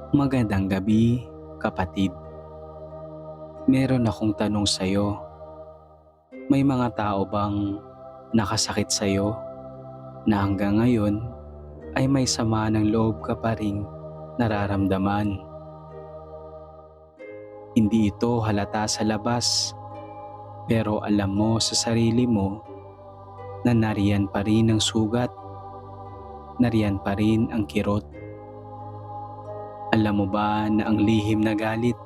Magandang gabi, kapatid. Meron akong tanong sa'yo. May mga tao bang nakasakit sa'yo na hanggang ngayon ay may sama ng loob ka pa ring nararamdaman? Hindi ito halata sa labas, pero alam mo sa sarili mo na nariyan pa rin ang sugat, nariyan pa rin ang kirot. Alam mo ba na ang lihim na galit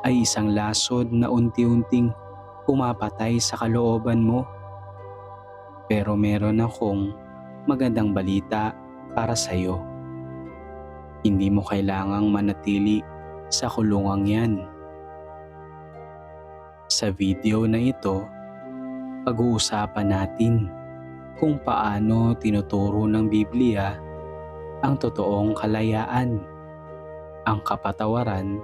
ay isang lasod na unti-unting pumapatay sa kalooban mo? Pero meron akong magandang balita para sa'yo. Hindi mo kailangang manatili sa kulungang yan. Sa video na ito, pag-uusapan natin kung paano tinuturo ng Biblia ang totoong kalayaan, ang kapatawaran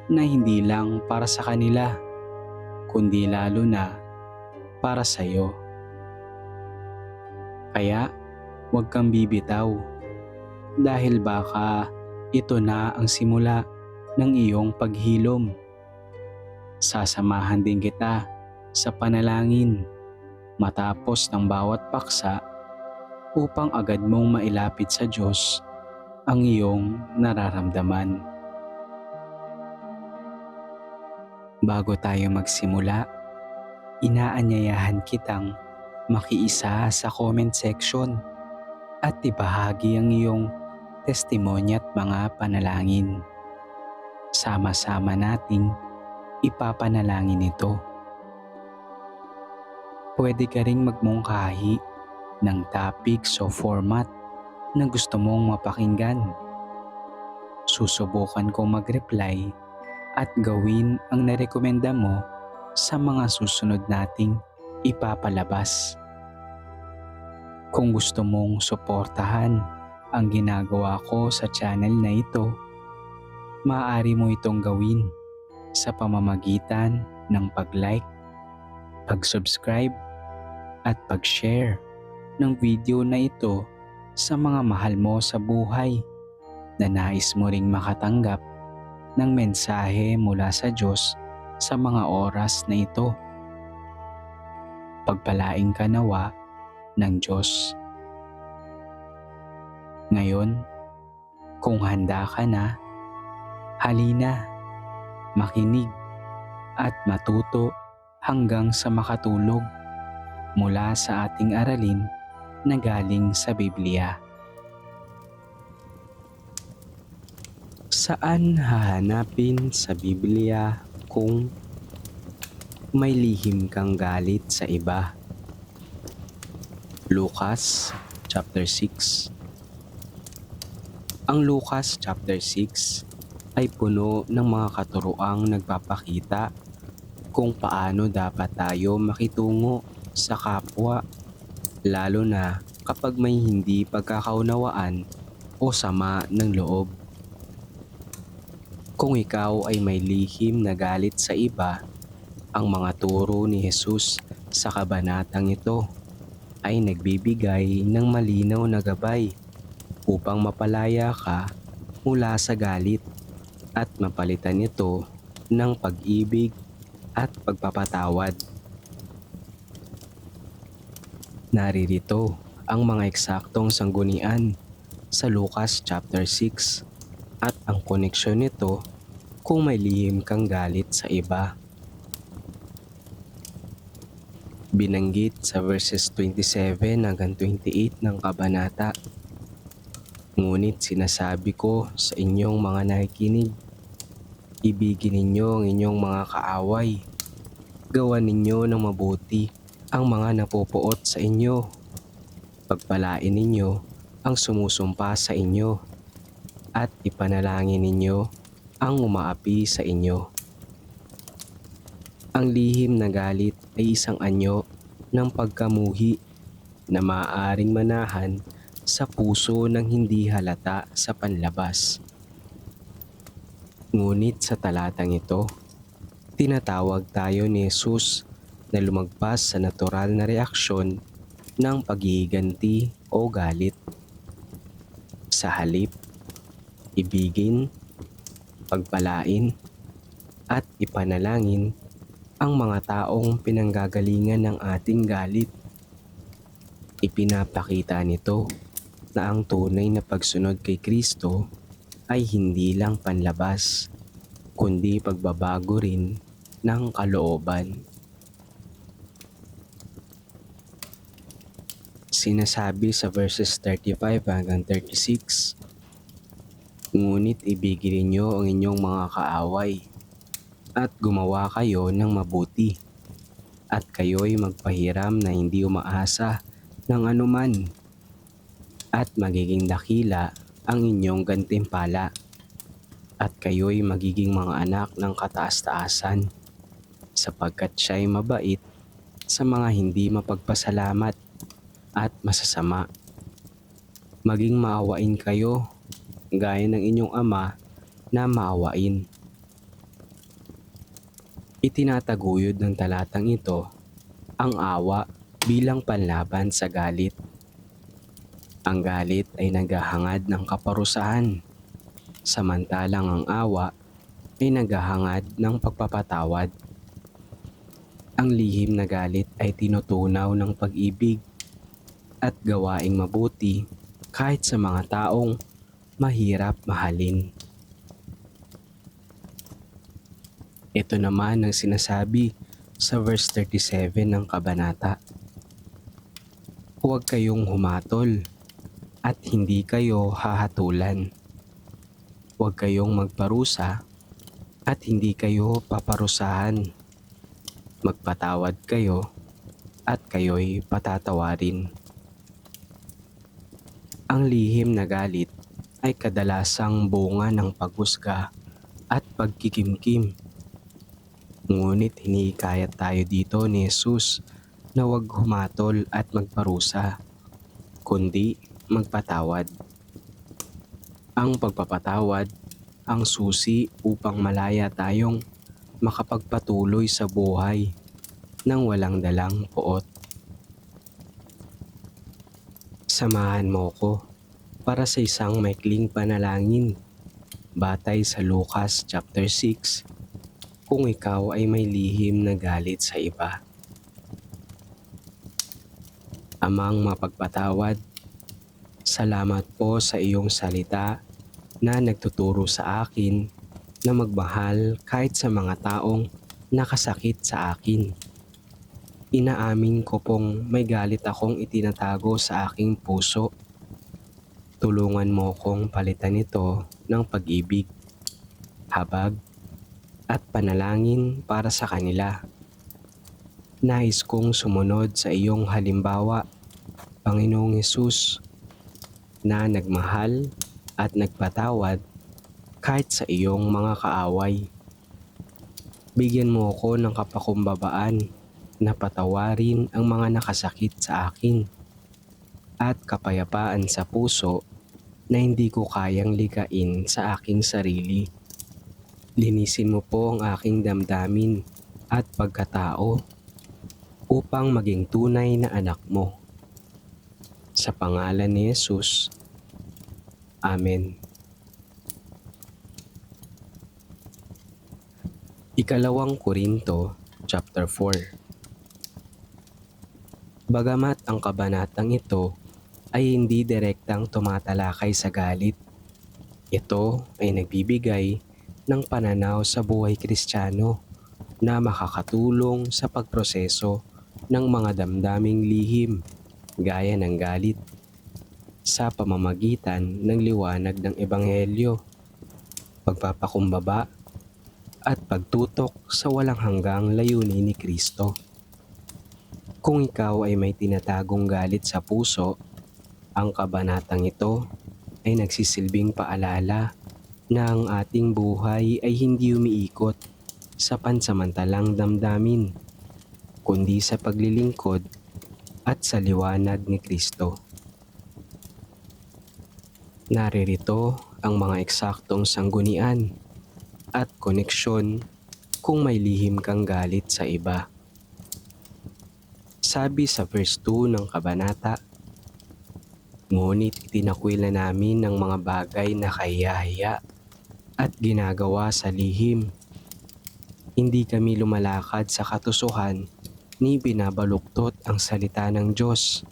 na hindi lang para sa kanila, kundi lalo na para sa'yo. Kaya huwag kang bibitaw dahil baka ito na ang simula ng iyong paghilom. Sasamahan din kita sa panalangin matapos ng bawat paksa upang agad mong mailapit sa Diyos ang iyong nararamdaman. Bago tayo magsimula, inaanyayahan kitang makiisa sa comment section at ibahagi ang iyong testimonya at mga panalangin. Sama-sama nating ipapanalangin ito. Pwede ka ring magmungkahi ng topics o format na gusto mong mapakinggan. Susubukan kong mag-reply at gawin ang narekomenda mo sa mga susunod nating ipapalabas. Kung gusto mong suportahan ang ginagawa ko sa channel na ito, maaari mo itong gawin sa pamamagitan ng pag-like, pag-subscribe at pag-share ng video na ito sa mga mahal mo sa buhay na nais mo ring makatanggap ng mensahe mula sa Diyos sa mga oras na ito. Pagpalain ka nawa ng Diyos. Ngayon, kung handa ka na, halina, makinig at matuto hanggang sa makatulog mula sa ating aralin na galing sa Biblia. Saan hahanapin sa Biblia kung may lihim kang galit sa iba? Lucas chapter 6. Ang Lucas chapter 6 ay puno ng mga katuroang nagpapakita kung paano dapat tayo makitungo sa kapwa, lalo na kapag may hindi pagkakaunawaan o sama ng loob. Kung ikaw ay may lihim na galit sa iba, ang mga turo ni Jesus sa kabanatang ito ay nagbibigay ng malinaw na gabay upang mapalaya ka mula sa galit at mapalitan ito ng pag-ibig at pagpapatawad. Naririto ang mga eksaktong sanggunian sa Lucas chapter 6 at ang koneksyon nito kung may lihim kang galit sa iba. Binanggit sa verses 27 hanggang 28 ng kabanata. Ngunit sinasabi ko sa inyong mga nakikinig, ibigin ninyo ang inyong mga kaaway. Gawan ninyo ng mabuti ang mga napupuot sa inyo. Pagpalain ninyo ang sumusumpa sa inyo at ipanalangin ninyo ang umaapi sa inyo. Ang lihim na galit ay isang anyo ng pagkamuhi na maaaring manahan sa puso ng hindi halata sa panlabas. Ngunit sa talatang ito, tinatawag tayo ni Jesus na lumagpas sa natural na reaksyon ng paghihiganti o galit. Sa halip, ibigin pagpalain at ipanalangin ang mga taong pinanggagalingan ng ating galit. Ipinapakita nito na ang tunay na pagsunod kay Kristo ay hindi lang panlabas, kundi pagbabago rin ng kalooban. Sinasabi sa verses 35 hanggang 36, "Ngunit ibigin ninyo ang inyong mga kaaway at gumawa kayo ng mabuti, at kayo'y magpahiram na hindi umaasa ng anuman, at magiging dakila ang inyong gantimpala, at kayo'y magiging mga anak ng kataas-taasan, sapagkat siya'y mabait sa mga hindi mapagpasalamat at masasama. Maging maawain kayo, gaya ng inyong ama na maawain." Itinataguyod ng talatang ito ang awa bilang panlaban sa galit. Ang galit ay naghahangad ng kaparusahan, samantalang ang awa ay naghahangad ng pagpapatawad. Ang lihim na galit ay tinutunaw ng pag-ibig at gawaing mabuti kahit sa mga taong mahirap mahalin. Ito naman ang sinasabi sa verse 37 ng kabanata. "Huwag kayong humatol at hindi kayo hahatulan. Huwag kayong magparusa at hindi kayo paparusahan. Magpatawad kayo at kayo'y patatawarin." Ang lihim na galit ay kadalasang bunga ng paghusga at pagkikimkim. Ngunit hinihikayat tayo dito ni Jesus na huwag humatol at magparusa, kundi magpatawad. Ang pagpapatawad ang susi upang malaya tayong makapagpatuloy sa buhay nang walang dalang poot. Samahan mo ko para sa isang maikling panalangin batay sa Lucas chapter 6 kung ikaw ay may lihim na galit sa iba. Amang mapagpatawad, salamat po sa iyong salita na nagtuturo sa akin na magmahal kahit sa mga taong nakasakit sa akin. Inaamin ko pong may galit akong itinatago sa aking puso. Tulungan mo kong palitan ito ng pag-ibig, habag, at panalangin para sa kanila. Nais kong sumunod sa iyong halimbawa, Panginoong Hesus, na nagmahal at nagpatawad kahit sa iyong mga kaaway. Bigyan mo ako ng kapakumbabaan na patawarin ang mga nakasakit sa akin at kapayapaan sa puso na hindi ko kayang likain sa aking sarili. Linisin mo po ang aking damdamin at pagkatao upang maging tunay na anak mo. Sa pangalan ni Jesus, Amen. Ikalawang Korinto, chapter 4. Bagamat ang kabanatang ito ay hindi direktang tumatalakay sa galit, ito ay nagbibigay ng pananaw sa buhay Kristiyano na makakatulong sa pagproseso ng mga damdaming lihim gaya ng galit sa pamamagitan ng liwanag ng Ebanghelyo, pagpapakumbaba at pagtutok sa walang hanggang layunin ni Kristo. Kung ikaw ay may tinatagong galit sa puso, ang kabanatang ito ay nagsisilbing paalala na ang ating buhay ay hindi umiikot sa pansamantalang damdamin, kundi sa paglilingkod at sa liwanag ni Kristo. Naririto ang mga eksaktong sanggunian at koneksyon kung may lihim kang galit sa iba. Sabi sa verse 2 ng kabanata, "Ngunit itinakwil na namin ng mga bagay na kahiya-hiya at ginagawa sa lihim. Hindi kami lumalakad sa katusuhan ni binabaluktot ang salita ng Diyos,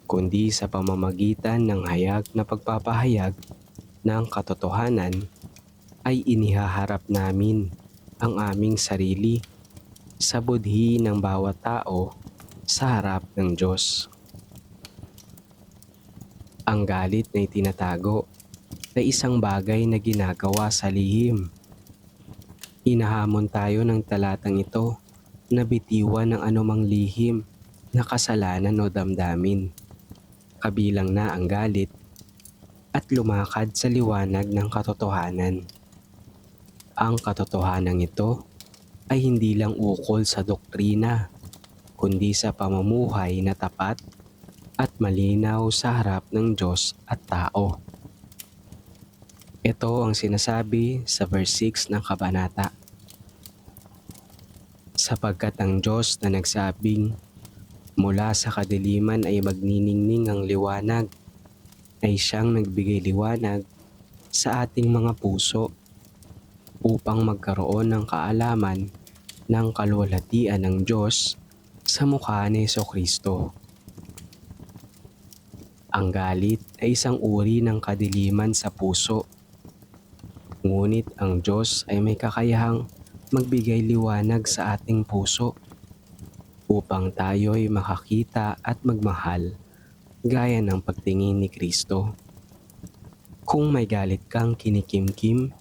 kundi sa pamamagitan ng hayag na pagpapahayag ng katotohanan ay inihaharap namin ang aming sarili sa budhi ng bawat tao sa harap ng Diyos. Ang galit na itinatago ay isang bagay na ginagawa sa lihim. Hinahamon tayo ng talatang ito na bitiwan ng anumang lihim na kasalanan o damdamin, kabilang na ang galit, at lumakad sa liwanag ng katotohanan. Ang katotohanan ito ay hindi lang ukol sa doktrina, kundi sa pamumuhay na tapat at malinaw sa harap ng Diyos at tao. Ito ang sinasabi sa verse 6 ng kabanata. Sapagkat ang Diyos na nagsabing, mula sa kadiliman ay magniningning ang liwanag, ay siyang nagbigay liwanag sa ating mga puso upang magkaroon ng kaalaman ng kaluwalhatian ng Diyos sa mukha ni Jesucristo. Ang galit ay isang uri ng kadiliman sa puso. Ngunit ang Diyos ay may kakayahang magbigay liwanag sa ating puso upang tayo'y makakita at magmahal gaya ng pagtingin ni Kristo. Kung may galit kang kinikimkim,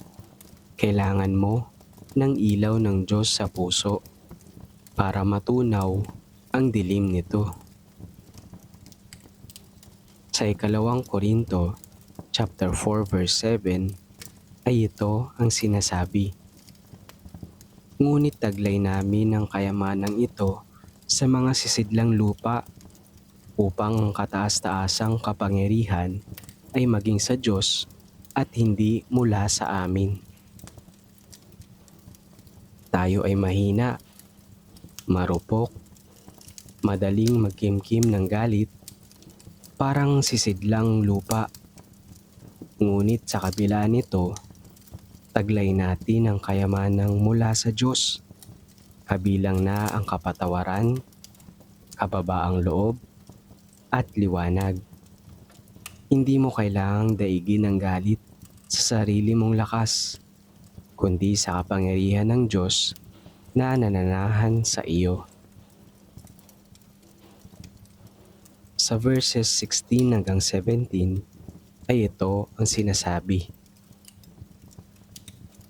kailangan mo ng ilaw ng Diyos sa puso para matunaw ang dilim nito. Sa 2 Korinto chapter 4 verse 7 ay ito ang sinasabi. Ngunit taglay namin ang kayamanang ito sa mga sisidlang lupa upang ang kataas-taasang kapangyarihan ay maging sa Diyos at hindi mula sa amin. Tayo ay mahina, marupok, madaling magkimkim ng galit, parang sisidlang lupa. Ngunit sa kabila nito, taglay natin ang kayamanang mula sa Diyos, kabilang na ang kapatawaran, kababaang loob, at liwanag. Hindi mo kailangang daigin ang galit sa sarili mong lakas, kundi sa kapangyarihan ng Diyos na nananahan sa iyo. Sa verses 16 hanggang 17 ay ito ang sinasabi.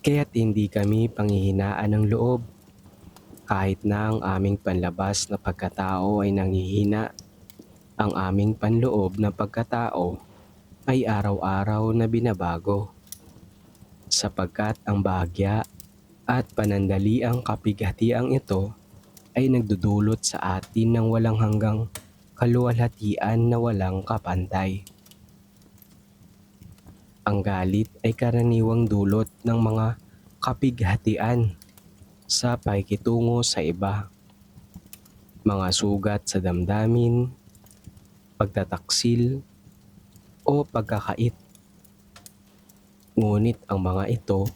Kaya't hindi kami panghihinaan ng loob, kahit na ang aming panlabas na pagkatao ay nanghihina, ang aming panloob na pagkatao ay araw-araw na binabago. Sapagkat ang bahagya at panandaliang kapighatiang ito ay nagdudulot sa atin ng walang hanggang kaluwalhatian na walang kapantay. Ang galit ay karaniwang dulot ng mga kapighatian sa pakikitungo sa iba, mga sugat sa damdamin, pagtataksil, o pagkakait. Ngunit ang mga ito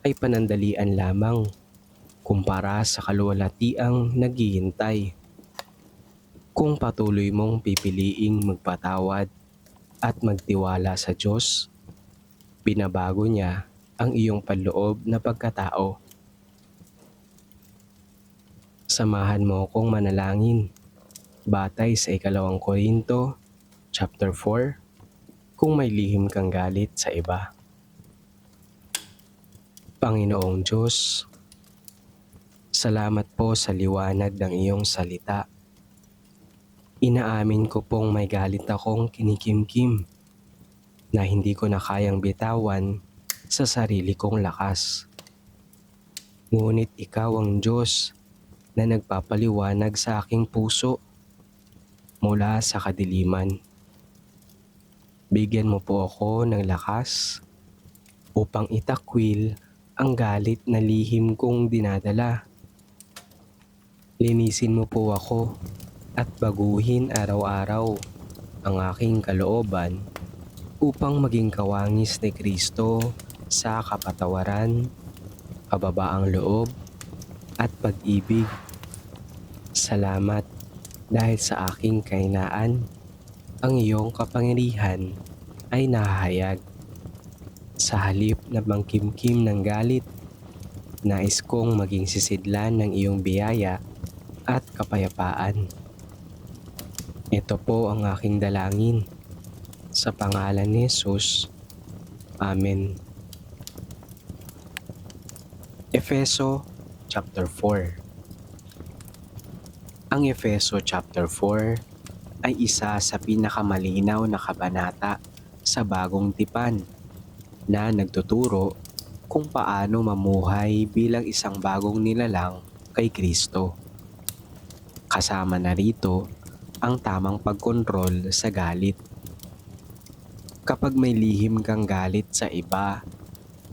ay panandalian lamang kumpara sa kaluwalhatiang naghihintay. Kung patuloy mong pipiliing magpatawad at magtiwala sa Diyos, binabago niya ang iyong panloob na pagkatao. Samahan mo akong manalangin batay sa 2 Korinto chapter 4 kung may lihim kang galit sa iba. Panginoong Diyos, salamat po sa liwanag ng iyong salita. Inaamin ko pong may galit akong kinikimkim na hindi ko na kayang bitawan sa sarili kong lakas. Ngunit ikaw ang Diyos na nagpapaliwanag sa aking puso mula sa kadiliman. Bigyan mo po ako ng lakas upang itakwil ang galit na lihim kong dinadala. Linisin mo po ako at baguhin araw-araw ang aking kalooban upang maging kawangis ni Kristo sa kapatawaran, kababaang loob, at pag-ibig. Salamat dahil sa aking kahinaan, ang iyong kapangyarihan ay nahahayag. Sa halip na mangkimkim ng galit, nais kong maging sisidlan ng iyong biyaya at kapayapaan. Ito po ang aking dalangin. Sa pangalan ni Jesus. Amen. Efeso chapter 4. Ang Efeso chapter 4 ay isa sa pinakamalinaw na kabanata sa Bagong Tipan na nagtuturo kung paano mamuhay bilang isang bagong nilalang kay Kristo. Kasama na rito ang tamang pagkontrol sa galit. Kapag may lihim kang galit sa iba,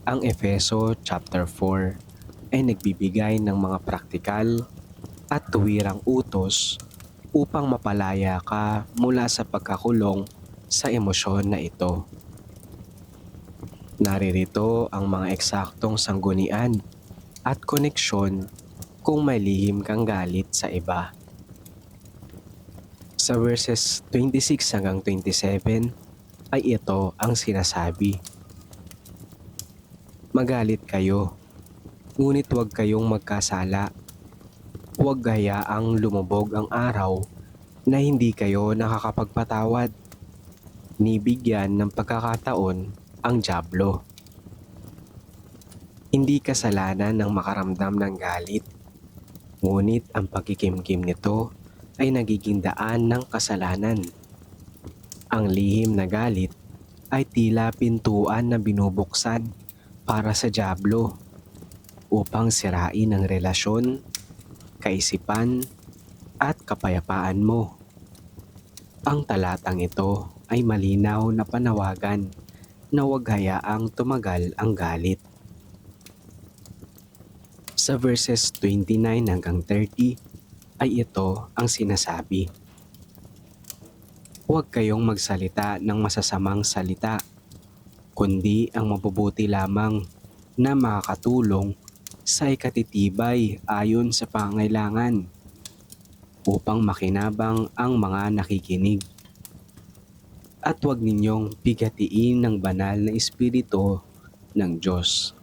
ang Efeso chapter 4 ay nagbibigay ng mga praktikal at tuwirang utos upang mapalaya ka mula sa pagkakulong sa emosyon na ito. Naririto ang mga eksaktong sanggunian at koneksyon kung may lihim kang galit sa iba. Sa verses 26 hanggang 27 ay ito ang sinasabi. Magalit kayo, ngunit huwag kayong magkasala. Huwag hayaang lumubog ang araw na hindi kayo nakakapagpatawad. Nibigyan ng pagkakataon ang dyablo. Hindi kasalanan ng makaramdam ng galit, ngunit ang pagkikimkim nito ay nagiging daan ng kasalanan. Ang lihim na galit ay tila pintuan na binubuksan para sa dyablo upang sirain ang relasyon, kaisipan, at kapayapaan mo. Ang talatang ito ay malinaw na panawagan na huwag hayaang tumagal ang galit. Sa verses 29 hanggang 30 ay ito ang sinasabi. Huwag kayong magsalita ng masasamang salita, kundi ang mabubuti lamang na makakatulong sa ikatitibay ayon sa pangailangan upang makinabang ang mga nakikinig. At huwag ninyong bigatiin ng banal na espiritu ng Diyos.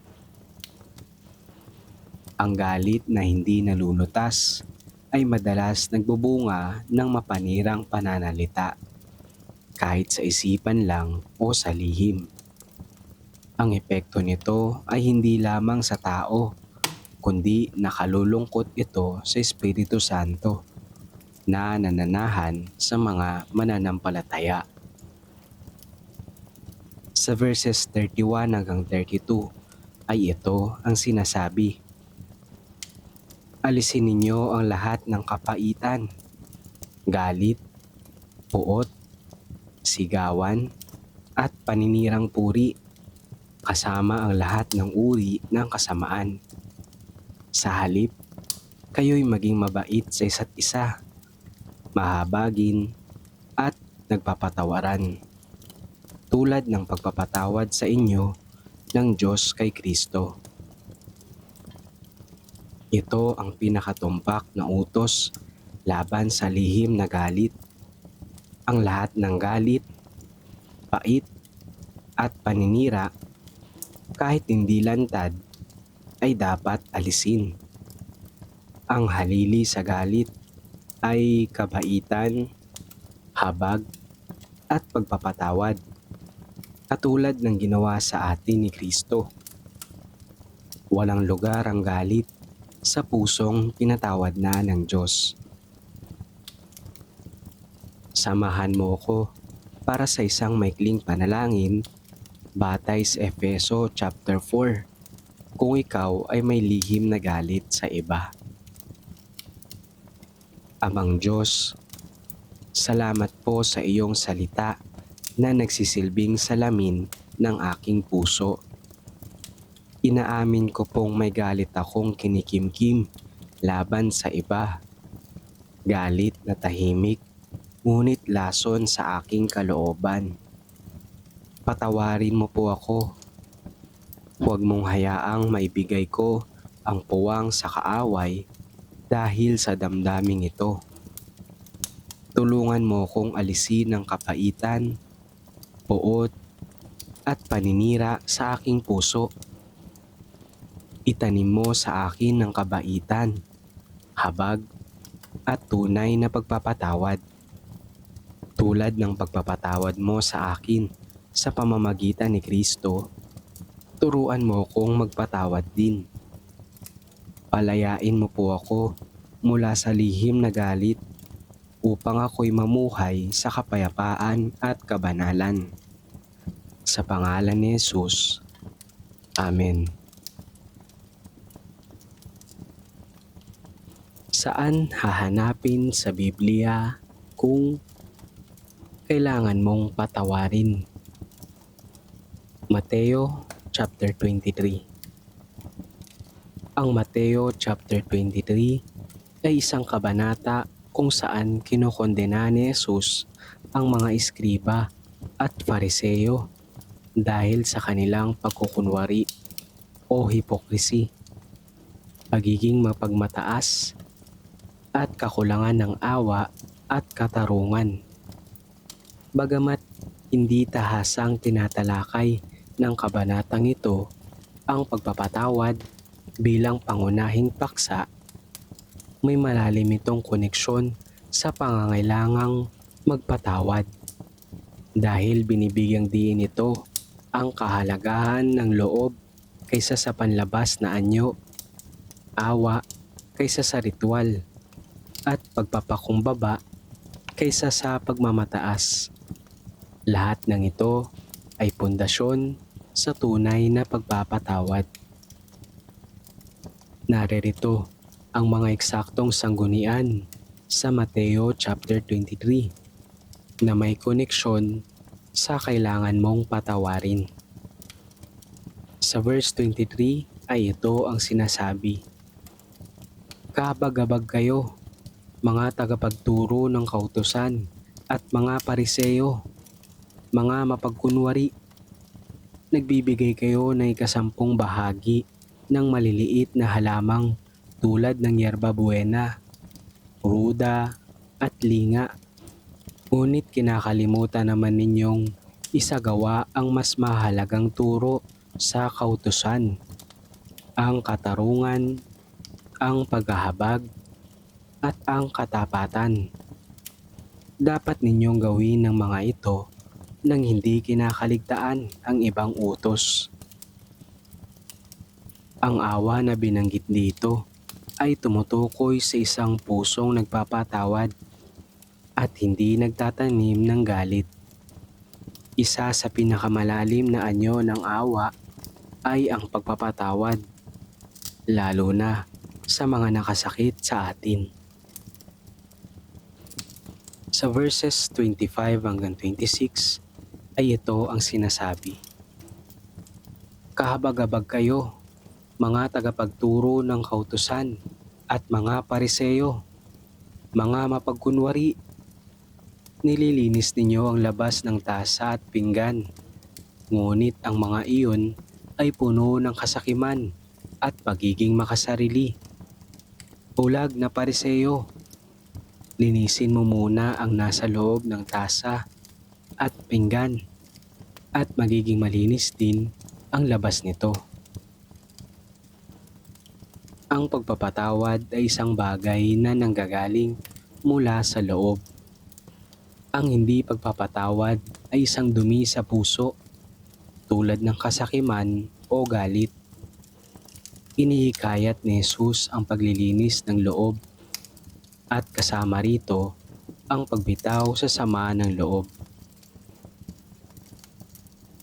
Ang galit na hindi nalulutas ay madalas nagbubunga ng mapanirang pananalita, kahit sa isipan lang o sa lihim. Ang epekto nito ay hindi lamang sa tao, kundi nakalulungkot ito sa Espiritu Santo na nananahan sa mga mananampalataya. Sa verses 31 hanggang 32 ay ito ang sinasabi. Alisin ninyo ang lahat ng kapaitan, galit, puot, sigawan, at paninirang puri, kasama ang lahat ng uri ng kasamaan. Sa halip, kayo'y maging mabait sa isa't isa, mahabagin, at nagpapatawaran, tulad ng pagpapatawad sa inyo ng Diyos kay Kristo. Ito ang pinakatumpak na utos laban sa lihim na galit. Ang lahat ng galit, pait, at paninira, kahit hindi lantad, ay dapat alisin. Ang halili sa galit ay kabaitan, habag, at pagpapatawad, katulad ng ginawa sa atin ni Kristo. Walang lugar ang galit sa pusong pinatawad na ng Diyos. Samahan mo ko para sa isang maikling panalangin batay sa Efeso chapter 4 kung ikaw ay may lihim na galit sa iba. Amang Diyos, salamat po sa iyong salita na nagsisilbing salamin ng aking puso. Inaamin ko pong may galit akong kinikimkim laban sa iba. Galit na tahimik, ngunit lason sa aking kalooban. Patawarin mo po ako. Huwag mong hayaang maibigay ko ang puwang sa kaaway dahil sa damdaming ito. Tulungan mo kong alisin ang kapaitan, puot, at paninira sa aking puso. Itanim mo sa akin ang kabaitan, habag, at tunay na pagpapatawad. Tulad ng pagpapatawad mo sa akin sa pamamagitan ni Kristo, turuan mo kong magpatawad din. Palayain mo po ako mula sa lihim na galit upang ako'y mamuhay sa kapayapaan at kabanalan. Sa pangalan ni Jesus. Amen. Saan hahanapin sa Biblia kung kailangan mong patawarin? Mateo chapter 23. Ang Mateo chapter 23 ay isang kabanata kung saan kinokondena ni Jesus ang mga iskriba at fariseyo dahil sa kanilang pagkukunwari o hipokrisi, pagiging mapagmataas, at kakulangan ng awa at katarungan. Bagamat hindi tahasang tinatalakay ng kabanatang ito ang pagpapatawad bilang pangunahing paksa, may malalim itong koneksyon sa pangangailangang magpatawad dahil binibigyang diin ito ang kahalagahan ng loob kaysa sa panlabas na anyo, awa kaysa sa ritual, at pagpapakumbaba kaysa sa pagmamataas. Lahat ng ito ay pundasyon sa tunay na pagpapatawad. Naririto ang mga eksaktong sanggunian sa Mateo chapter 23 na may koneksyon sa kailangan mong patawarin. Sa verse 23 ay ito ang sinasabi, "Kahabag-habag kayo, mga tagapagturo ng kautusan at mga pariseyo, mga mapagkunwari. Nagbibigay kayo ng 10 bahagi ng maliliit na halamang tulad ng yerba buena, ruda, at linga. Ngunit kinakalimutan naman ninyong isagawa ang mas mahalagang turo sa kautusan, ang katarungan, ang paghahabag, at ang katapatan. Dapat ninyong gawin ng mga ito nang hindi kinakaligtaan ang ibang utos." Ang awa na binanggit dito ay tumutukoy sa isang pusong nagpapatawad at hindi nagtatanim ng galit. Isa sa pinakamalalim na anyo ng awa ay ang pagpapatawad, lalo na sa mga nakasakit sa atin. Sa verses 25 hanggang 26 ay ito ang sinasabi, "Kahabag-habag kayo, mga tagapagturo ng kautusan at mga pariseyo, mga mapagkunwari. Nililinis ninyo ang labas ng tasa at pinggan, ngunit ang mga iyon ay puno ng kasakiman at pagiging makasarili. Bulag na pariseyo, linisin mo muna ang nasa loob ng tasa at pinggan at magiging malinis din ang labas nito." Ang pagpapatawad ay isang bagay na nanggagaling mula sa loob. Ang hindi pagpapatawad ay isang dumi sa puso, tulad ng kasakiman o galit. Inihikayat ni Jesus ang paglilinis ng loob at kasama rito ang pagbitaw sa sama ng loob.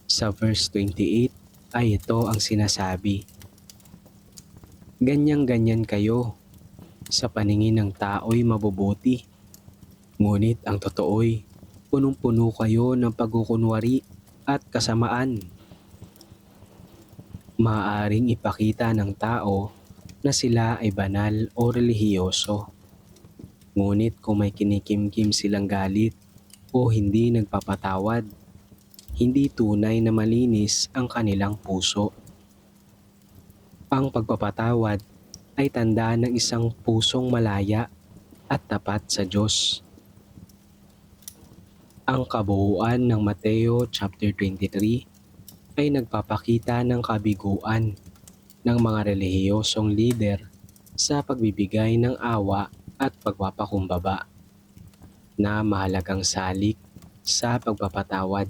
Sa verse 28 ay ito ang sinasabi, "Ganyan-ganyan kayo, sa paningin ng tao'y mabubuti, ngunit ang totoo'y punong-puno kayo ng pagkukunwari at kasamaan." Maaaring ipakita ng tao na sila ay banal o relihiyoso, ngunit kung may kinikimkim silang galit o hindi nagpapatawad, hindi tunay na malinis ang kanilang puso. Ang pagpapatawad ay tanda ng isang pusong malaya at tapat sa Diyos. Ang kabuuan ng Mateo chapter 23 ay nagpapakita ng kabiguan ng mga relihiyosong lider sa pagbibigay ng awa at pagpapakumbaba na mahalagang salik sa pagpapatawad.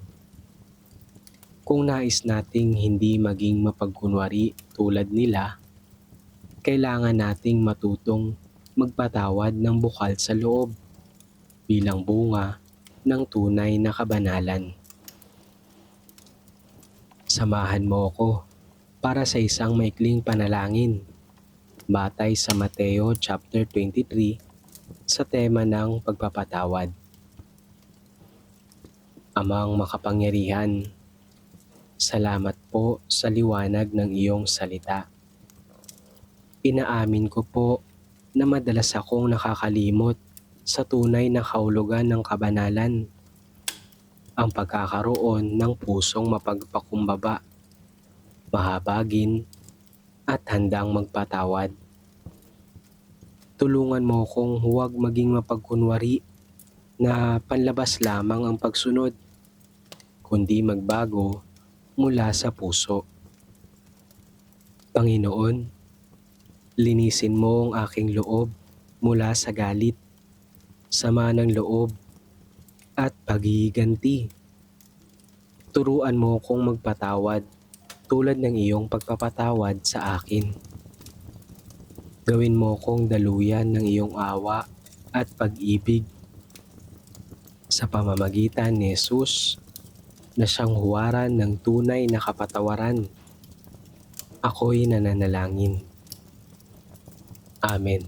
Kung nais nating hindi maging mapagkunwari tulad nila, kailangan nating matutong magpatawad ng bukal sa loob bilang bunga ng tunay na kabanalan. Samahan mo ako para sa isang maikling panalangin batay sa Mateo chapter 23 sa tema ng pagpapatawad. Amang makapangyarihan, salamat po sa liwanag ng iyong salita. Inaamin ko po na madalas akong nakakalimot sa tunay na kahulugan ng kabanalan, ang pagkakaroon ng pusong mapagpakumbaba, mahabagin at handang magpatawad. Tulungan mo kong huwag maging mapagkunwari na panlabas lamang ang pagsunod, kundi magbago mula sa puso. Panginoon, linisin mo ang aking loob mula sa galit, sama ng loob at paghihiganti. Turuan mo kong magpatawad tulad ng iyong pagpapatawad sa akin. Gawin mo kong daluyan ng iyong awa at pag-ibig. Sa pamamagitan ni Jesus na siyang huwaran ng tunay na kapatawaran, ako'y nananalangin. Amen.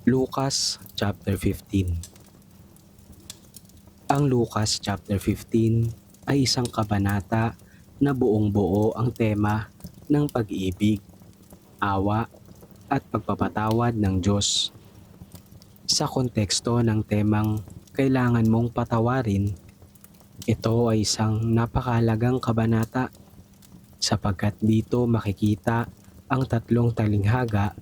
Lucas chapter 15. Ang Lucas chapter 15 ay isang kabanata na buong-buo ang tema ng pag-ibig, awa at pagpapatawad ng Diyos. Sa konteksto ng temang kailangan mong patawarin, ito ay isang napakahalagang kabanata sapagkat dito makikita ang tatlong talinghaga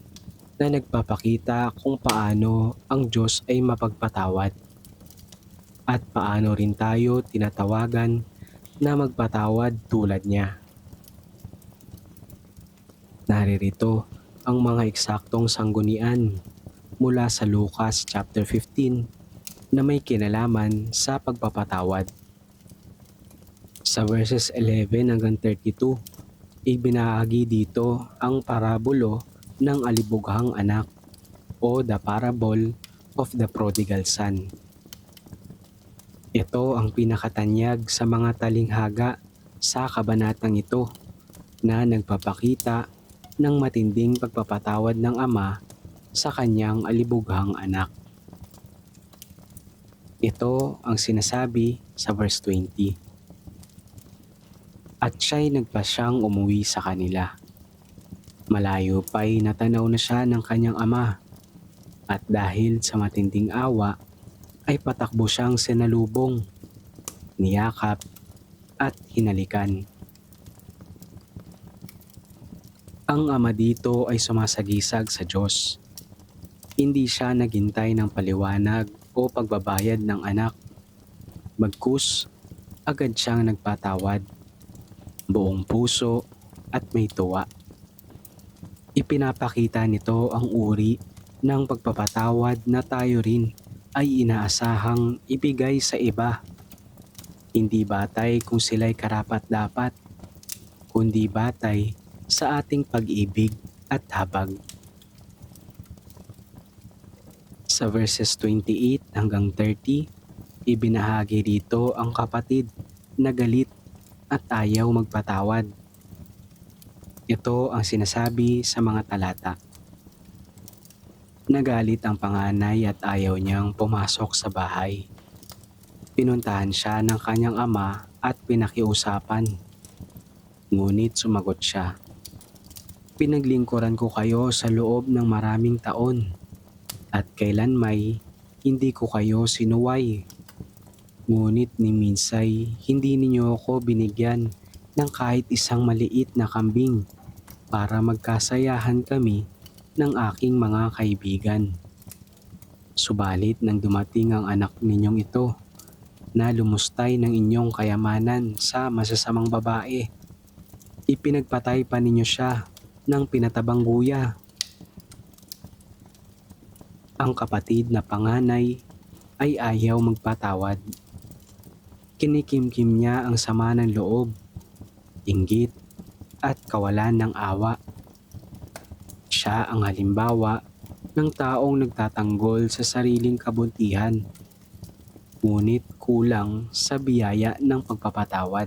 na nagpapakita kung paano ang Diyos ay mapagpatawad at paano rin tayo tinatawagan na magpatawad tulad niya. Naririto ang mga eksaktong sanggunian mula sa Lucas chapter 15 na may kinalaman sa pagpapatawad. Sa verses 11 hanggang 32, ibinahagi dito ang parabulo ng alibughang anak o the parable of the prodigal son. Ito ang pinakatanyag sa mga talinghaga sa kabanatang ito na nagpapakita ng matinding pagpapatawad ng ama sa kanyang alibughang anak. Ito ang sinasabi sa verse 20. At siya'y nagpasyang umuwi sa kanila. Malayo pa'y natanaw na siya ng kanyang ama, at dahil sa matinding awa ay patakbo siyang sinalubong, niyakap at hinalikan. Ang ama dito ay sumasagisag sa Diyos. Hindi siya naghintay ng paliwanag o pagbabayad ng anak. Bagkus, agad siyang nagpatawad, buong puso at may tuwa. Ipinapakita nito ang uri ng pagpapatawad na tayo rin ay inaasahang ibigay sa iba. Hindi batay kung sila'y karapat-dapat, kundi batay sa ating pag-ibig at habag. Sa verses 28 hanggang 30, ibinahagi dito ang kapatid na galit at ayaw magpatawad. Ito ang sinasabi sa mga talata. Nagalit ang panganay at ayaw niyang pumasok sa bahay. Pinuntahan siya ng kanyang ama at pinakiusapan. Ngunit sumagot siya, "Pinaglingkuran ko kayo sa loob ng maraming taon, at kailanmay hindi ko kayo sinuway. Ngunit ni minsay hindi ninyo ako binigyan ng kahit isang maliit na kambing para magkasayahan kami ng aking mga kaibigan. Subalit nang dumating ang anak ninyong ito na lumustay ng inyong kayamanan sa masasamang babae, ipinagpatay pa ninyo siya ng pinatabang guya. Ang kapatid na panganay ay ayaw magpatawad. Kinikimkim niya ang sama ng loob, inggit at kawalan ng awa. Siya ang halimbawa ng taong nagtatanggol sa sariling kabutihan, ngunit kulang sa biyaya ng pagpapatawad.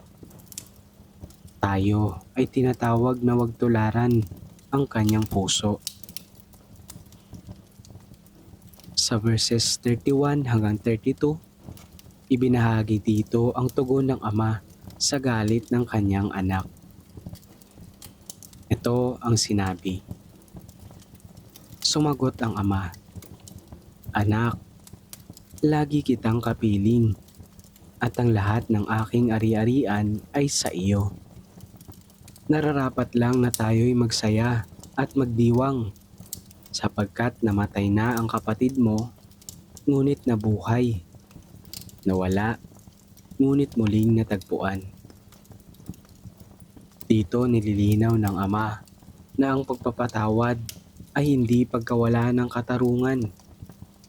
Tayo ay tinatawag na wag tularan ang kanyang puso. Sa verses 31 hanggang 32, ibinahagi dito ang tugon ng ama sa galit ng kanyang anak. Ito ang sinabi. Sumagot ang ama, "Anak, lagi kitang kapiling, at ang lahat ng aking ari-arian ay sa iyo. Nararapat lang na tayo'y magsaya at magdiwang, sapagkat namatay na ang kapatid mo, ngunit nabuhay. Nawala, ngunit muling natagpuan." Dito nililinaw ng ama na ang pagpapatawad ay hindi pagkawala ng katarungan,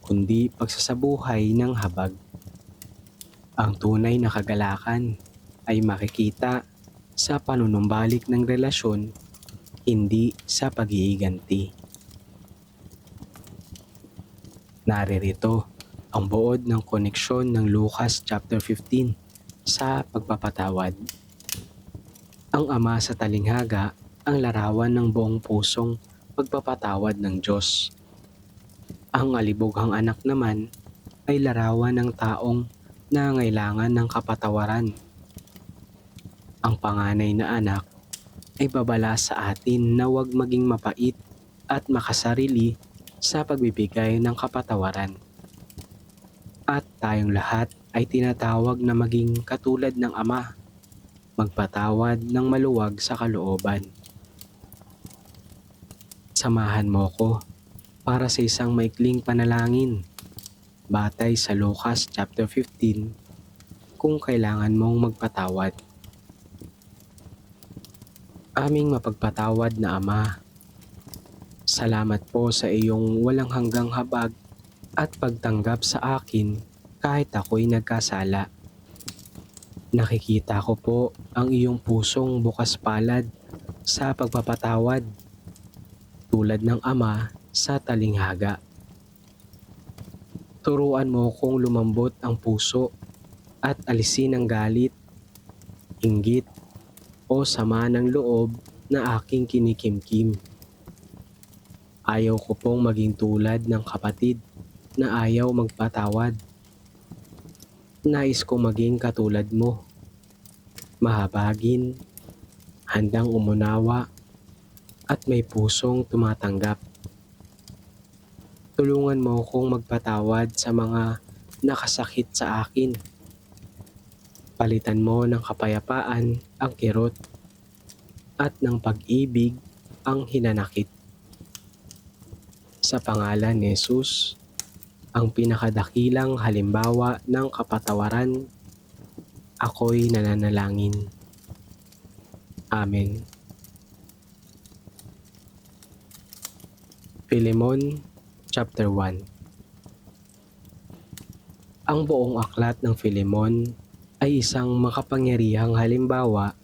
kundi pagsasabuhay ng habag. Ang tunay na kagalakan ay makikita sa panunumbalik ng relasyon, hindi sa pag-iiganti. Naririto ang buod ng koneksyon ng Lucas chapter 15 sa pagpapatawad. Ang ama sa talinghaga ang larawan ng buong pusong pagpapatawad ng Diyos. Ang alibughang anak naman ay larawan ng taong nangailangan ng kapatawaran. Ang panganay na anak ay babala sa atin na huwag maging mapait at makasarili sa pagbibigay ng kapatawaran. At tayong lahat ay tinatawag na maging katulad ng ama, magpatawad ng maluwag sa kalooban. Samahan mo ko para sa isang maikling panalangin batay sa Lucas chapter 15 kung kailangan mong magpatawad. Aming mapagpatawad na Ama, salamat po sa iyong walang hanggang habag at pagtanggap sa akin kahit ako'y nagkasala. Nakikita ko po ang iyong pusong bukas palad sa pagpapatawad, tulad ng ama sa talinghaga. Turuan mo kong lumambot ang puso at alisin ang galit, inggit o sama ng loob na aking kinikimkim. Ayaw ko pong maging tulad ng kapatid na ayaw magpatawad. Nais ko maging katulad mo, mahabagin, handang umunawa, at may pusong tumatanggap. Tulungan mo akong magpatawad sa mga nakasakit sa akin. Palitan mo ng kapayapaan ang kirot at ng pag-ibig ang hinanakit. Sa pangalan ni Jesus, ang pinakadakilang halimbawa ng kapatawaran, ako'y nananalangin. Amen. Philemon chapter 1. Ang buong aklat ng Philemon ay isang makapangyarihang halimbawa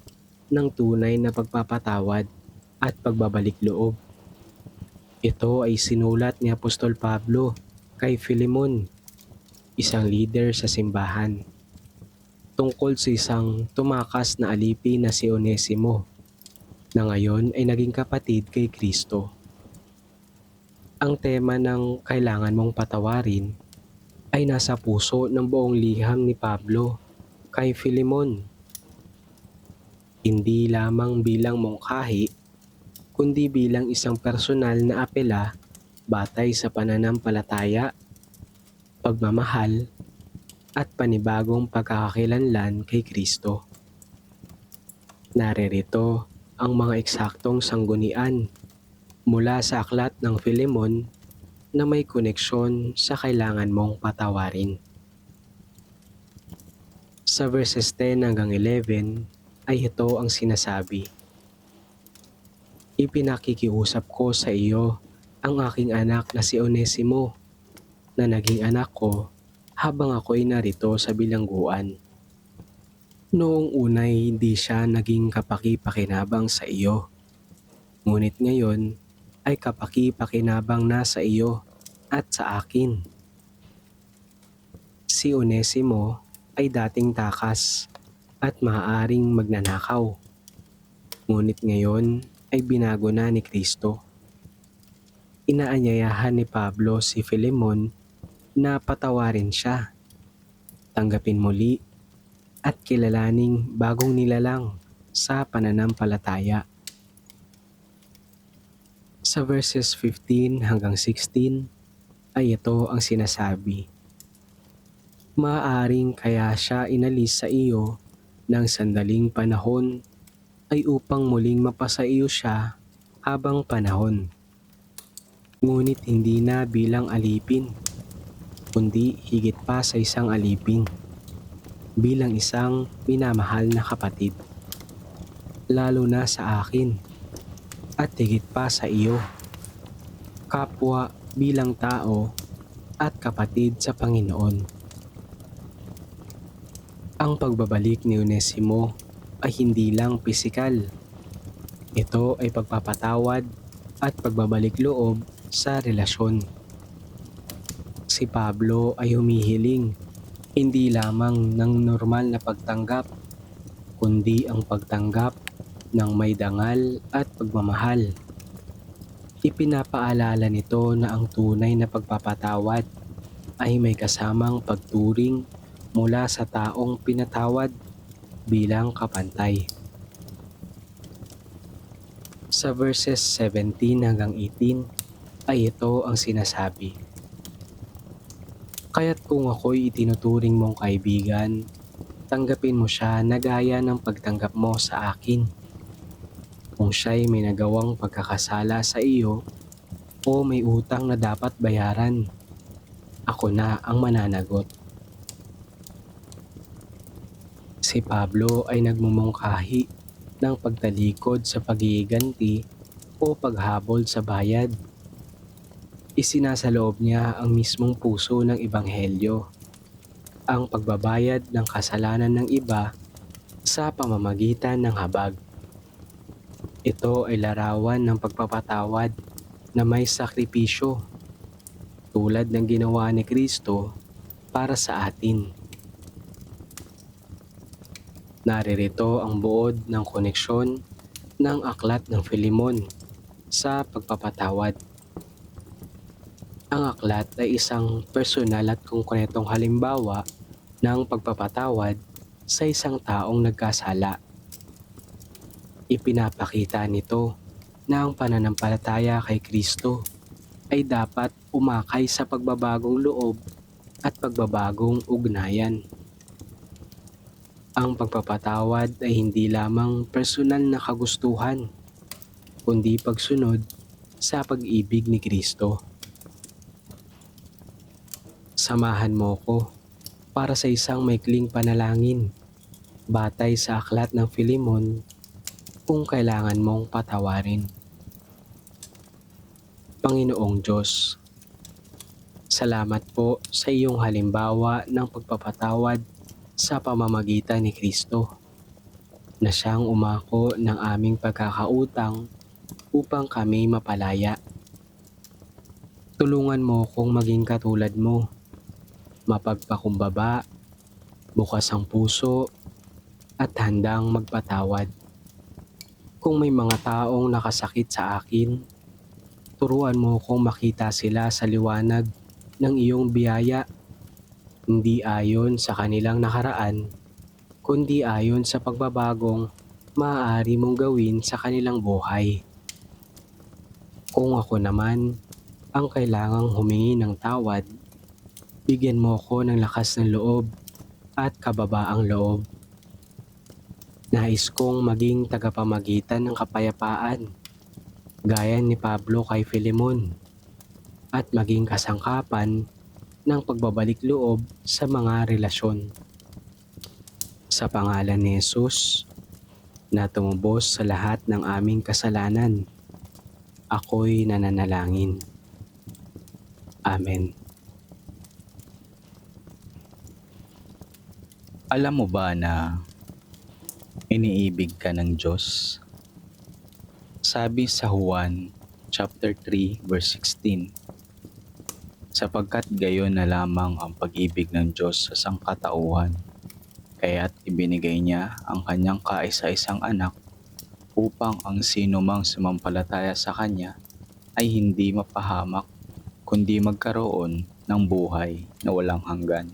ng tunay na pagpapatawad at pagbabalik loob. Ito ay sinulat ni Apostol Pablo kay Philemon, isang leader sa simbahan, tungkol sa isang tumakas na alipin na si Onesimo, na ngayon ay naging kapatid kay Kristo. Ang tema ng kailangan mong patawarin ay nasa puso ng buong liham ni Pablo kay Philemon. Hindi lamang bilang mungkahi, kundi bilang isang personal na apela batay sa pananampalataya, pagmamahal, at panibagong pagkakakilanlan kay Kristo. Naririto ang mga eksaktong sanggunian mula sa aklat ng Filemon na may koneksyon sa kailangan mong patawarin. Sa verses 10 hanggang 11 ay ito ang sinasabi. Ipinakikiusap ko sa iyo ang aking anak na si Onesimo na naging anak ko habang ako'y narito sa bilangguan. Noong unay hindi siya naging kapaki-pakinabang sa iyo, ngunit ngayon ay kapaki-pakinabang na sa iyo at sa akin. Si Onesimo ay dating takas at maaaring magnanakaw, ngunit ngayon ay binago na ni Kristo. Inaanyayahan ni Pablo si Filemon na patawarin siya, tanggapin muli at kilalaning bagong nilalang sa pananampalataya. Sa verses 15 hanggang 16 ay ito ang sinasabi. Maaaring kaya siya inalis sa iyo ng sandaling panahon ay upang muling mapasa iyo siya habang panahon. Ngunit hindi na bilang alipin, kundi higit pa sa isang alipin, bilang isang minamahal na kapatid. Lalo na sa akin, at higit pa sa iyo, kapwa bilang tao at kapatid sa Panginoon. Ang pagbabalik ni Onesimo ay hindi lang pisikal. Ito ay pagpapatawad at pagbabalik loob sa relasyon. Si Pablo ay humihiling hindi lamang ng normal na pagtanggap, kundi ang pagtanggap ng may dangal at pagmamahal. Ipinapaalala nito na ang tunay na pagpapatawad ay may kasamang pagturing mula sa taong pinatawad bilang kapantay. Sa verses 17 hanggang 18 ay ito ang sinasabi. Kaya't kung ako'y itinuturing mong kaibigan, tanggapin mo siya na gaya ng pagtanggap mo sa akin. Kung siya'y may nagawang pagkakasala sa iyo o may utang na dapat bayaran, ako na ang mananagot. Si Pablo ay nagmumungkahi ng pagtalikod sa pagiganti o paghabol sa bayad. Isinasaloob niya ang mismong puso ng Ebanghelyo, ang pagbabayad ng kasalanan ng iba sa pamamagitan ng habag. Ito ay larawan ng pagpapatawad na may sakripisyo, tulad ng ginawa ni Kristo para sa atin. Naririto ang buod ng koneksyon ng aklat ng Filemon sa pagpapatawad. Ang aklat ay isang personal at konkretong halimbawa ng pagpapatawad sa isang taong nagkasala. Ipinapakita nito na ang pananampalataya kay Kristo ay dapat umakay sa pagbabagong loob at pagbabagong ugnayan. Ang pagpapatawad ay hindi lamang personal na kagustuhan, kundi pagsunod sa pag-ibig ni Kristo. Samahan mo ko para sa isang maikling panalangin batay sa aklat ng Filemon kung kailangan mong patawarin. Panginoong Diyos, salamat po sa iyong halimbawa ng pagpapatawad sa pamamagitan ni Kristo, na siyang umako ng aming pagkakautang upang kami mapalaya. Tulungan mo kong maging katulad mo, mapagpakumbaba, bukas ang puso, at handang magpatawad. Kung may mga taong nakasakit sa akin, turuan mo kong makita sila sa liwanag ng iyong biyaya, hindi ayon sa kanilang nakaraan, kundi ayon sa pagbabagong maaari mong gawin sa kanilang buhay. Kung ako naman ang kailangang humingi ng tawad, bigyan mo ko ng lakas ng loob at kababaang loob. Nais kong maging tagapamagitan ng kapayapaan, gaya ni Pablo kay Filemon, at maging kasangkapan ng pagbabalik loob sa mga relasyon. Sa pangalan ni Jesus, na tumubos sa lahat ng aming kasalanan, ako'y nananalangin. Amen. Alam mo ba na iniibig ka ng Diyos? Sabi sa Juan chapter 3 verse 16, sapagkat gayon na lamang ang pag-ibig ng Diyos sa sangkatauhan, kaya't ibinigay niya ang kanyang kaisa-isang anak upang ang sino mang sumampalataya sa kanya ay hindi mapahamak kundi magkaroon ng buhay na walang hanggan.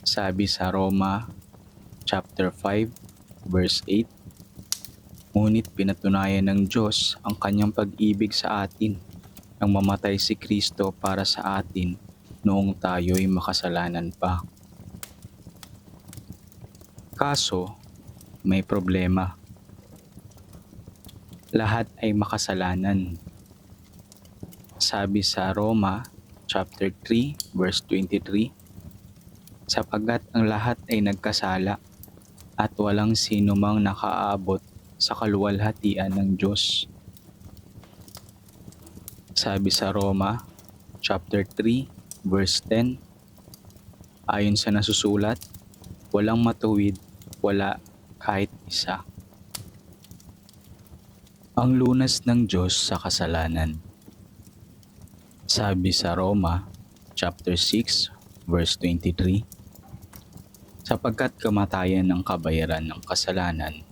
Sabi sa Roma chapter 5 verse 8, ngunit pinatunayan ng Diyos ang kanyang pag-ibig sa atin nang mamatay si Kristo para sa atin noong tayo'y makasalanan pa. Kaso, may problema. Lahat ay makasalanan. Sabi sa Roma chapter 3 verse 23, sapagkat ang lahat ay nagkasala at walang sino mang nakaabot sa kaluwalhatian ng Diyos. Sabi sa Roma chapter 3 verse 10, ayon sa nasusulat, walang matuwid, wala kahit isa. Ang lunas ng Diyos sa kasalanan. Sabi sa Roma chapter 6 verse 23, sapagkat kamatayan ang kabayaran ng kasalanan,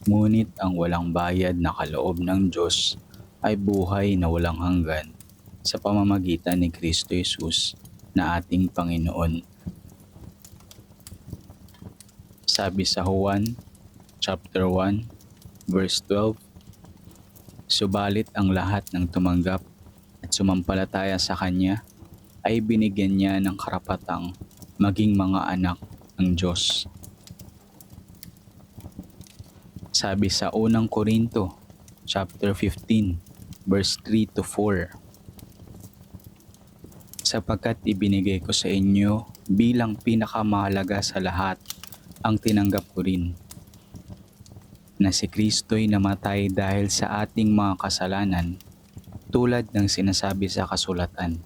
ngunit ang walang bayad na kaloob ng Diyos ay buhay na walang hanggan sa pamamagitan ni Kristo Jesus na ating Panginoon. Sabi sa Juan chapter 1 verse 12, subalit ang lahat ng tumanggap at sumampalataya sa Kanya ay binigyan niya ng karapatang maging mga anak ng Diyos. Sabi sa unang Korinto chapter 15 verse 3 to 4, sapagkat ibinigay ko sa inyo bilang pinakamahalaga sa lahat ang tinanggap ko rin, na si Kristo'y namatay dahil sa ating mga kasalanan tulad ng sinasabi sa kasulatan.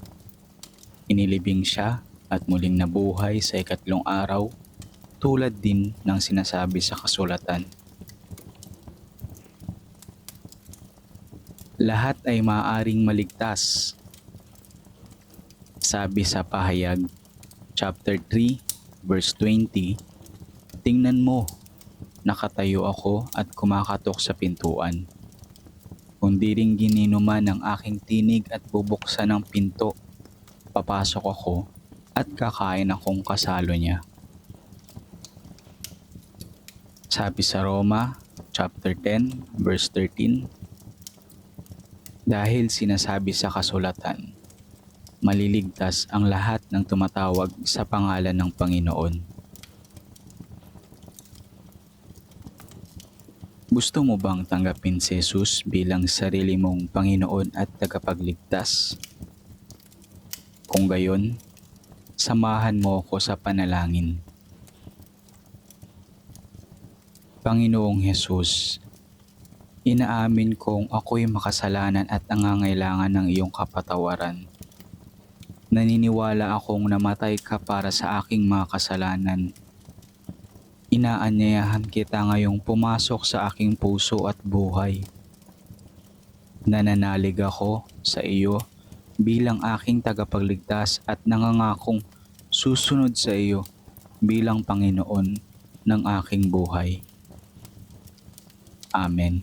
Inilibing siya at muling nabuhay sa ikatlong araw tulad din ng sinasabi sa kasulatan. Lahat ay maaaring maligtas. Sabi sa Pahayag chapter 3 verse 20, tingnan mo, nakatayo ako at kumakatok sa pintuan. Kung di ring gininuman ng aking tinig at bubuksan ng pinto, papasok ako at kakain akong kasalo niya. Sabi sa Roma chapter 10 verse 13, dahil sinasabi sa kasulatan, maliligtas ang lahat ng tumatawag sa pangalan ng Panginoon. Gusto mo bang tanggapin si Jesus bilang sarili mong Panginoon at tagapagligtas? Kung gayon, samahan mo ako sa panalangin. Panginoong Jesus, inaamin kong ako'y makasalanan at nangangailangan ng iyong kapatawaran. Naniniwala akong namatay ka para sa aking mga kasalanan. Inaanyayahan kita ngayong pumasok sa aking puso at buhay. Nananalig ako sa iyo bilang aking tagapagligtas at nangangakong susunod sa iyo bilang Panginoon ng aking buhay. Amen.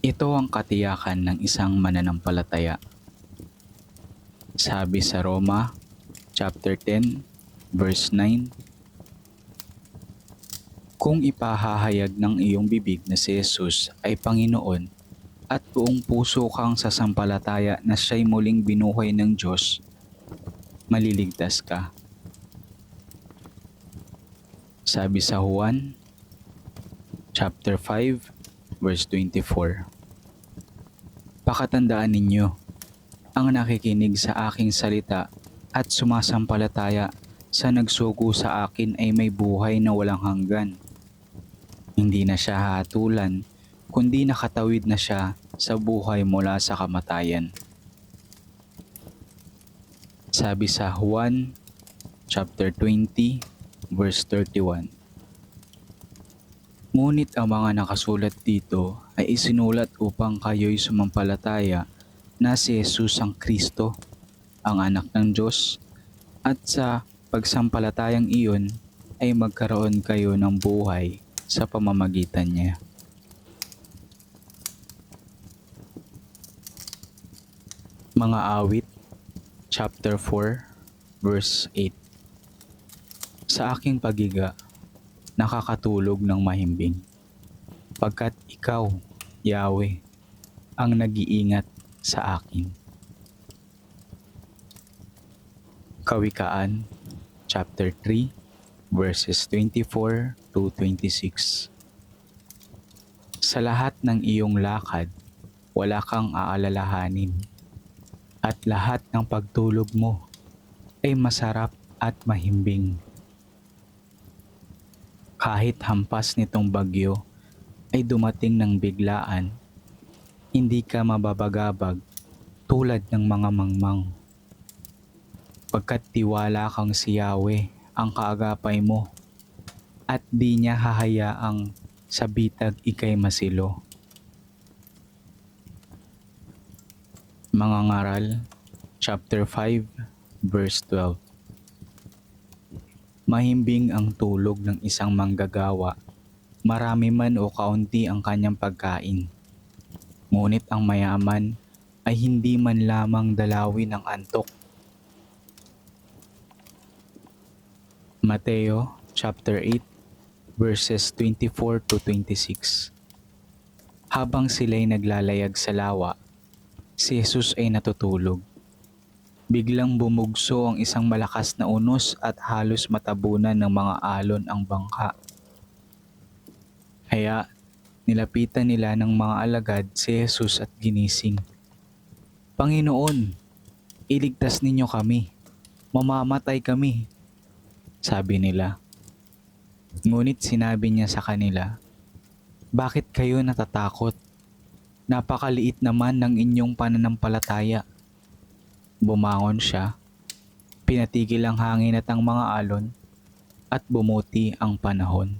Ito ang katiyakan ng isang mananampalataya. Sabi sa Roma chapter 10 verse 9, kung ipahahayag ng iyong bibig na si Jesus ay Panginoon at buong puso kang sasampalataya na siya'y muling binuhay ng Diyos, maliligtas ka. Sabi sa Juan, chapter 5, verse 24. Pakatandaan ninyo, ang nakikinig sa aking salita at sumasampalataya sa nagsugo sa akin ay may buhay na walang hanggan. Hindi na siya hatulan, kundi nakatawid na siya sa buhay mula sa kamatayan. Sabi sa Juan, chapter 20, verse 31. Ngunit ang mga nakasulat dito ay isinulat upang kayo'y sumampalataya na si Jesus ang Kristo, ang anak ng Diyos, at sa pagsampalatayang iyon ay magkaroon kayo ng buhay sa pamamagitan niya. Mga awit, chapter 4, verse 8. Sa aking pagiga, nakakatulog ng mahimbing, pagkat ikaw, Yahweh, ang nag-iingat sa akin. Kawikaan, chapter 3, verses 24 to 26. Sa lahat ng iyong lakad, wala kang aalalahanin, at lahat ng pagtulog mo ay masarap at mahimbing. Kahit hampas nitong bagyo ay dumating ng biglaan, hindi ka mababagabag tulad ng mga mangmang. Pagkat tiwala kang si Yahweh ang kaagapay mo, at di niya hahayaang sa bitag ikay masilo. Mga ngaral, chapter 5, verse 12. Mahimbing ang tulog ng isang manggagawa, marami man o kaunti ang kanyang pagkain. Ngunit ang mayaman ay hindi man lamang dalawin ng antok. Mateo chapter 8, verses 24 to 26. Habang sila'y naglalayag sa lawa, si Jesus ay natutulog. Biglang bumugso ang isang malakas na unos at halos matabunan ng mga alon ang bangka. Kaya nilapitan nila ng mga alagad si Jesus at ginising. Panginoon, iligtas ninyo kami, mamamatay kami, sabi nila. Ngunit sinabi niya sa kanila, bakit kayo natatakot? Napakaliit naman ng inyong pananampalataya. Bumangon siya, pinatigil ang hangin at ang mga alon, at bumuti ang panahon.